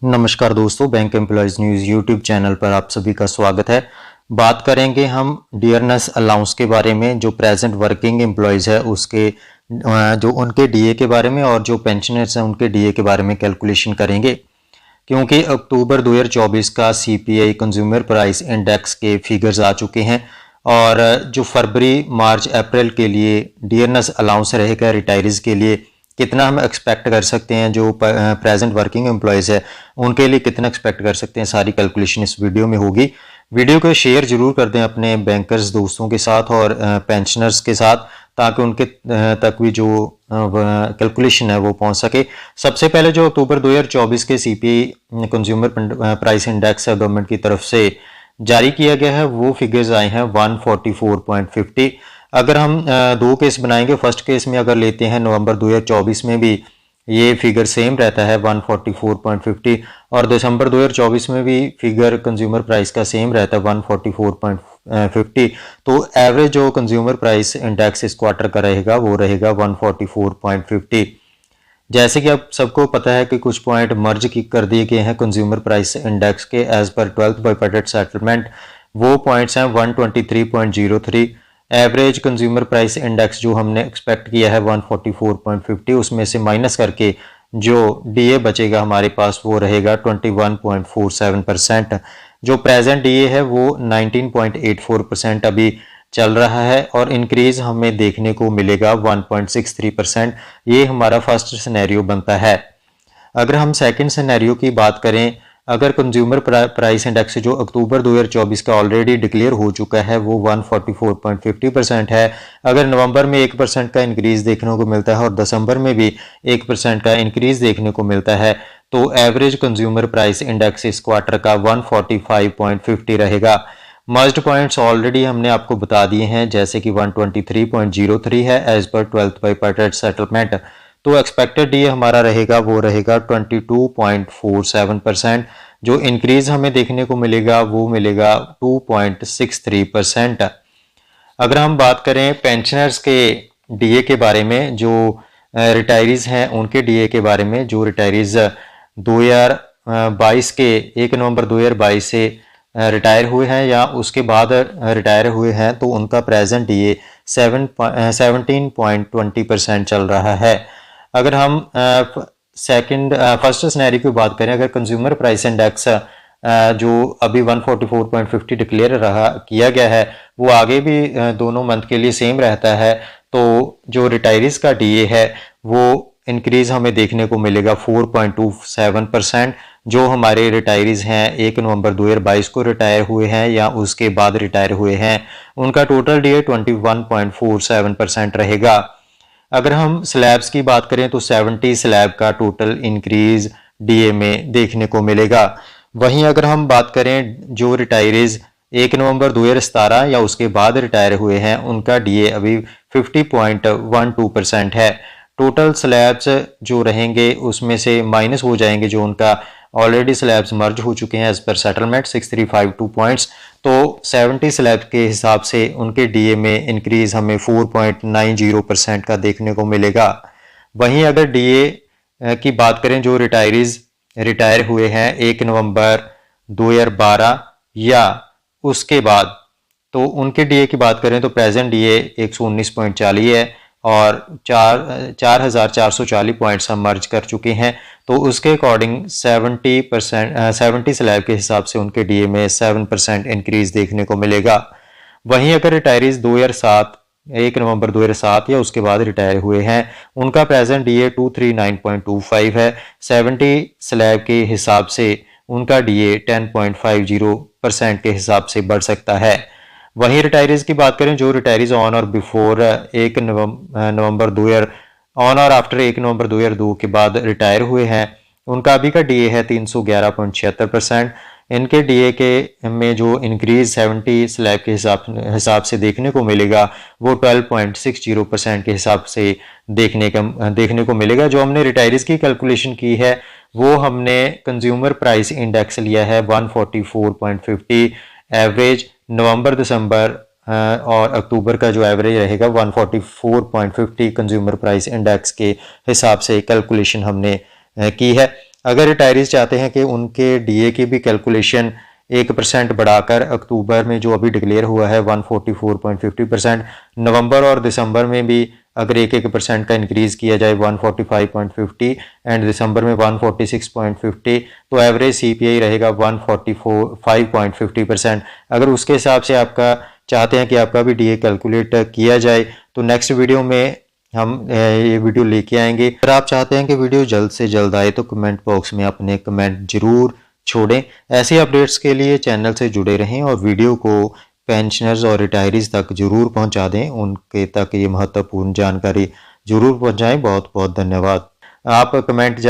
नमस्कार दोस्तों, bank employees news YouTube channel पर आप सभी का स्वागत है। बात करेंगे हम डियरनेस अलाउंस के बारे में। जो प्रेजेंट वर्किंग एम्प्लॉयज़ है उसके जो उनके डीए के बारे में और जो पेंशनर्स हैं उनके डीए के बारे में कैलकुलेशन करेंगे, क्योंकि अक्टूबर 2024 का सीपीआई कंज्यूमर प्राइस इंडेक्स के फिगर्स आ चुके हैं और जो फरवरी मार्च अप्रैल के लिए डियरनेस अलाउंस रहेगा रिटायरीज़ के लिए कितना हम एक्सपेक्ट कर सकते हैं, जो प्रेजेंट वर्किंग एम्प्लॉयज़ है उनके लिए कितना एक्सपेक्ट कर सकते हैं, सारी कैलकुलेशन इस वीडियो में होगी। वीडियो को शेयर जरूर कर दें अपने बैंकर्स दोस्तों के साथ और पेंशनर्स के साथ, ताकि उनके तक भी जो कैलकुलेशन है वो पहुंच सके। सबसे पहले जो अक्टूबर 2024 के सीपीआई कंज्यूमर प्राइस इंडेक्स है गवर्नमेंट की तरफ से जारी किया गया है, वो फिगर्स आए हैं 144.50। अगर हम दो केस बनाएंगे, फर्स्ट केस में अगर लेते हैं नवंबर 2024 में भी ये फिगर सेम रहता है 144.50 और दिसंबर 2024 में भी फिगर कंज्यूमर प्राइस का सेम रहता है 144.50। तो एवरेज जो कंज्यूमर प्राइस इंडेक्स इस क्वार्टर का रहेगा वो रहेगा 144.50। जैसे कि अब सबको पता है कि कुछ पॉइंट मर्ज कर दिए गए हैं कंज्यूमर प्राइस इंडेक्स के एज पर 12th बाइपार्टेट सेटलमेंट। वो पॉइंट्स हैं 123.03। एवरेज कंज्यूमर प्राइस इंडेक्स जो हमने एक्सपेक्ट किया है 144.50, उसमें से माइनस करके जो डीए बचेगा हमारे पास वो रहेगा 21.47%। जो प्रेजेंट डीए है वो 19.84% अभी चल रहा है और इंक्रीज हमें देखने को मिलेगा 1.63%। ये हमारा फर्स्ट सिनेरियो बनता है। अगर हम सेकंड सिनेरियो की बात करें, अगर कंज्यूमर प्राइस इंडेक्स जो अक्टूबर 2024 का ऑलरेडी डिक्लेयर हो चुका है वो 144.50% है, अगर नवंबर में 1% का इंक्रीज देखने को मिलता है और दिसंबर में भी 1% का इंक्रीज देखने को मिलता है, तो एवरेज कंज्यूमर प्राइस इंडेक्स इस क्वार्टर का 145.50 रहेगा। मर्ज्ड पॉइंट्स ऑलरेडी हमने आपको बता दिए हैं, जैसे कि 123.03 है एज पर 12th बाइपार्टेट सेटलमेंट। तो एक्सपेक्टेड डीए हमारा रहेगा वो रहेगा 22.47%। जो इंक्रीज हमें देखने को मिलेगा वो मिलेगा 2.63%। अगर हम बात करें पेंशनर्स के डीए के बारे में, जो रिटायरीज हैं उनके डीए के बारे में, जो रिटायरीज 2022 के 1 नवंबर 2022 से रिटायर हुए हैं या उसके बाद रिटायर हुए हैं, तो उनका प्रेजेंट डीए 17.20% चल रहा है। अगर हम फर्स्ट सिनेरियो की बात करें, अगर कंज्यूमर प्राइस इंडेक्स जो अभी 144.50 डिक्लेयर रहा किया गया है वो आगे भी दोनों मंथ के लिए सेम रहता है, तो जो रिटायरीज का डीए है वो इंक्रीज हमें देखने को मिलेगा 4.27%। जो हमारे रिटायरीज हैं 1 नवंबर 2022 को रिटायर हुए हैं या उसके बाद रिटायर हुए हैं, उनका टोटल डीए 21.47% रहेगा। अगर हम स्लैब्स की बात करें तो 70 स्लैब का टोटल इंक्रीज डीए में देखने को मिलेगा। वहीं अगर हम बात करें जो रिटायरीज 1 नवंबर 2017 या उसके बाद रिटायर हुए हैं, उनका डीए अभी 50.12% है। टोटल स्लैब्स जो रहेंगे उसमें से माइनस हो जाएंगे जो उनका ऑलरेडी स्लैब्स मर्ज हो चुके हैं एज पर सेटलमेंट 6352 पॉइंट्स, तो 70 स्लैब के हिसाब से उनके डीए में इंक्रीज हमें 4.90% का देखने को मिलेगा। वहीं अगर डीए की बात करें, जो रिटायरीज रिटायर हुए हैं 1 नवंबर 2012 या उसके बाद, तो उनके डीए की बात करें तो प्रेजेंट डीए 119.40 है और 4,440 पॉइंट्स हम मर्ज कर चुके हैं, तो उसके अकॉर्डिंग 70 स्लैब के हिसाब से उनके डीए में 7% इंक्रीज देखने को मिलेगा। वहीं अगर रिटायरीज 2007 1 नवंबर 2007 या उसके बाद रिटायर हुए हैं, उनका प्रेजेंट डीए 239.25 है। 70 स्लैब के हिसाब से उनका डीए 10.50% के हिसाब से बढ़ सकता है। वहीं रिटायरीज की बात करें, जो रिटायरीज ऑन और बिफोर 1 नवंबर 2000 ऑन और आफ्टर 1 नवंबर 2002 के बाद रिटायर हुए हैं, उनका अभी का डीए है 311.76%। इनके डीए के में जो इंक्रीज 70 स्लैब के हिसाब से देखने को मिलेगा वो 12.60% के हिसाब से देखने को मिलेगा। जो हमने रिटायरीज की कैलकुलेशन की है वो हमने कंज्यूमर प्राइस इंडेक्स लिया है 144.50। एवरेज नवंबर दिसंबर और अक्टूबर का जो एवरेज रहेगा 144.50 कंज्यूमर प्राइस इंडेक्स के हिसाब से कैलकुलेशन हमने की है। अगर रिटायरीज चाहते हैं कि उनके डीए की भी कैलकुलेशन 1% बढ़ाकर अक्टूबर में जो अभी डिक्लेयर हुआ है 144.50%, नवंबर और दिसंबर में भी अगर 1% का इंक्रीज़ किया जाए 145.50 एंड दिसंबर में 146.50, तो एवरेज सीपीआई रहेगा 145.50%। अगर उसके हिसाब से आपका चाहते हैं कि आपका भी डीए कैलकुलेट किया जाए तो नेक्स्ट वीडियो में हम ये वीडियो लेके आएंगे। अगर आप चाहते हैं कि वीडियो जल्द से जल्द आए तो कमेंट बॉक्स में अपने कमेंट जरूर छोड़ें। ऐसे अपडेट्स के लिए चैनल से जुड़े रहें और वीडियो को पेंशनर्स और रिटायरीज तक जरूर पहुंचा दें, उनके तक ये महत्वपूर्ण जानकारी जरूर पहुंचाएं। बहुत बहुत धन्यवाद। आप कमेंट